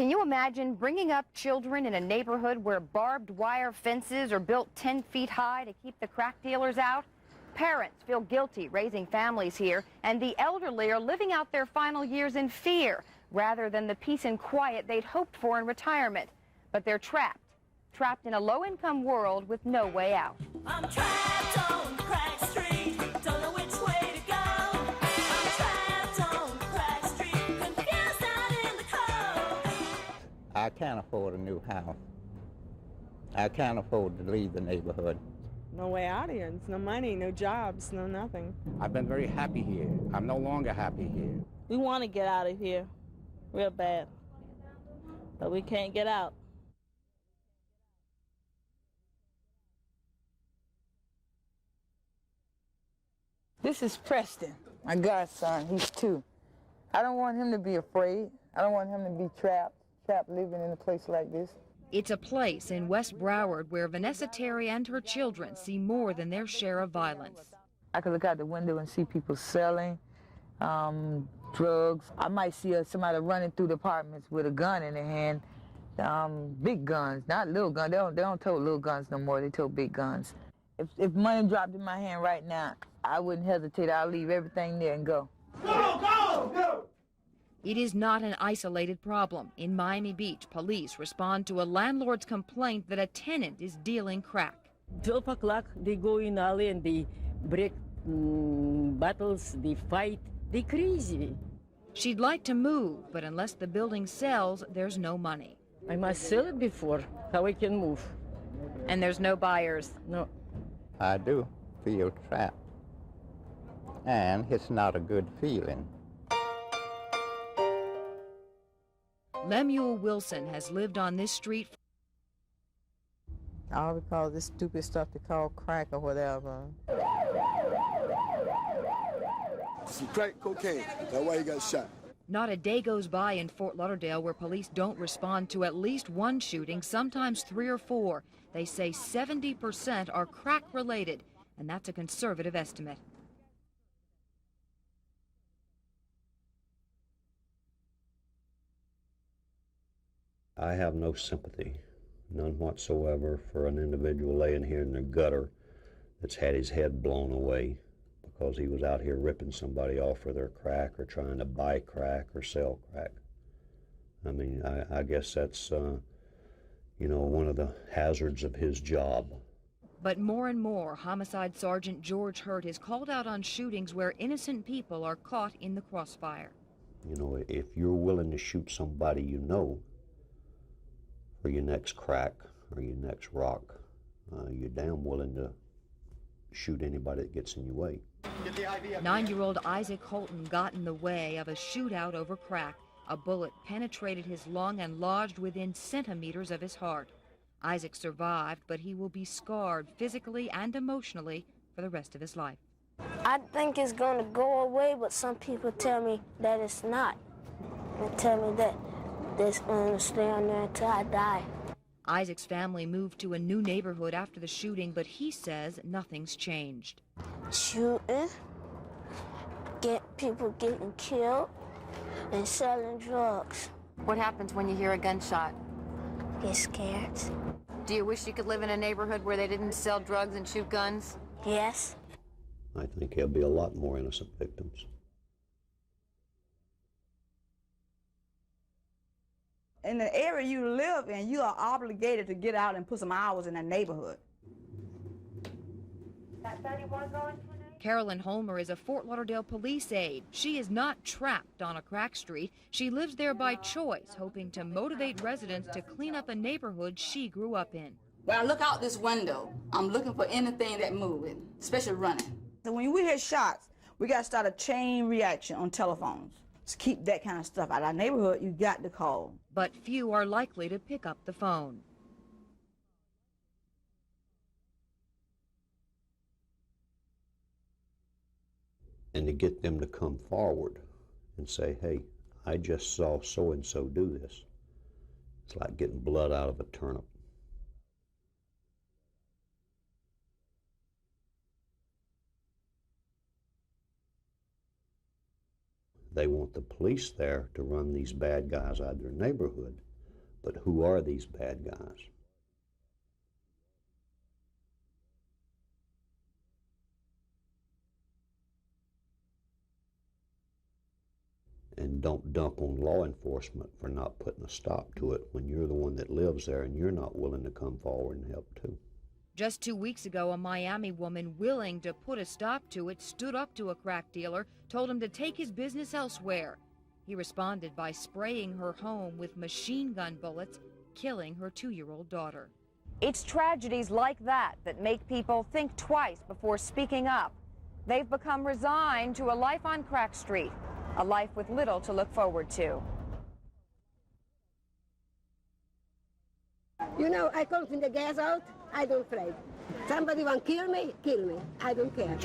Can you imagine bringing up children in a neighborhood where barbed wire fences are built 10 feet high to keep the crack dealers out? Parents feel guilty raising families here, and the elderly are living out their final years in fear rather than the peace and quiet they'd hoped for in retirement. But they're trapped in a low-income world with no way out. I'm trapped on Crack Street, don't know which way to go. I'm trapped on Crack Street, confused out in the cold. I can't afford a new house. I can't afford to leave the neighborhood. No way out of here. There's no money, no jobs, no nothing. I've been very happy here. I'm no longer happy here. We want to get out of here real bad, but we can't get out. This is Preston, my godson. He's 2. I don't want him to be afraid. I don't want him to be trapped living in a place like this. It's a place in West Broward where Vanessa Terry and her children see more than their share of violence. I could look out the window and see people selling drugs. I might see somebody running through the apartments with a gun in their hand, big guns, not little guns. They don't tote little guns no more. They tote big guns. If money dropped in my hand right now, I wouldn't hesitate. I'll leave everything there and go. Go, go, go! It is not an isolated problem. In Miami Beach, police respond to a landlord's complaint that a tenant is dealing crack. 12 o'clock, they go in alley and they break bottles, they fight. They crazy. She'd like to move, but unless the building sells, there's no money. I must sell it before, how I can move. And there's no buyers? No. I do feel trapped, and it's not a good feeling. Lemuel Wilson has lived on this street. All because this stupid stuff they call crack or whatever. Some crack cocaine. That's why he got shot. Not a day goes by in Fort Lauderdale where police don't respond to at least one shooting, sometimes 3 or 4. They say 70% are crack-related, and that's a conservative estimate. I have no sympathy, none whatsoever, for an individual laying here in the gutter that's had his head blown away because he was out here ripping somebody off for their crack or trying to buy crack or sell crack. I mean, I guess that's, you know, one of the hazards of his job. But more and more, Homicide Sergeant George Hurt is called out on shootings where innocent people are caught in the crossfire. You know, if you're willing to shoot somebody you know for your next crack or your next rock, you're damn willing to shoot anybody that gets in your way. 9-year-old Isaac Holton got in the way of a shootout over crack. A bullet penetrated his lung and lodged within centimeters of his heart. Isaac survived, but he will be scarred physically and emotionally for the rest of his life. I think it's going to go away, but some people tell me that it's not. They tell me that it's going to stay on there until I die. Isaac's family moved to a new neighborhood after the shooting, but he says nothing's changed. Shooting, people getting killed, and selling drugs. What happens when you hear a gunshot? Get scared. Do you wish you could live in a neighborhood where they didn't sell drugs and shoot guns? Yes. I think there'll be a lot more innocent victims. In the area you live in, you are obligated to get out and put some hours in that neighborhood. Carolyn Holmer is a Fort Lauderdale police aide. She is not trapped on a crack street. She lives there by choice, hoping to motivate residents to clean up a neighborhood she grew up in. When I look out this window, I'm looking for anything that moving, especially running. So when we hear shots, we got to start a chain reaction on telephones. To keep that kind of stuff out of our neighborhood, you got to call. But few are likely to pick up the phone. And to get them to come forward and say, hey, I just saw so-and-so do this. It's like getting blood out of a turnip. They want the police there to run these bad guys out of their neighborhood But who are these bad guys? And don't dump on law enforcement for not putting a stop to it when you're the one that lives there and you're not willing to come forward and help too. Just 2 weeks ago, a Miami woman willing to put a stop to it stood up to a crack dealer, told him to take his business elsewhere. He responded by spraying her home with machine gun bullets, killing her 2-year-old daughter. It's tragedies like that that make people think twice before speaking up. They've become resigned to a life on Crack Street, a life with little to look forward to. You know, I come from the gas out, I don't afraid. Somebody want to kill me, kill me. I don't care.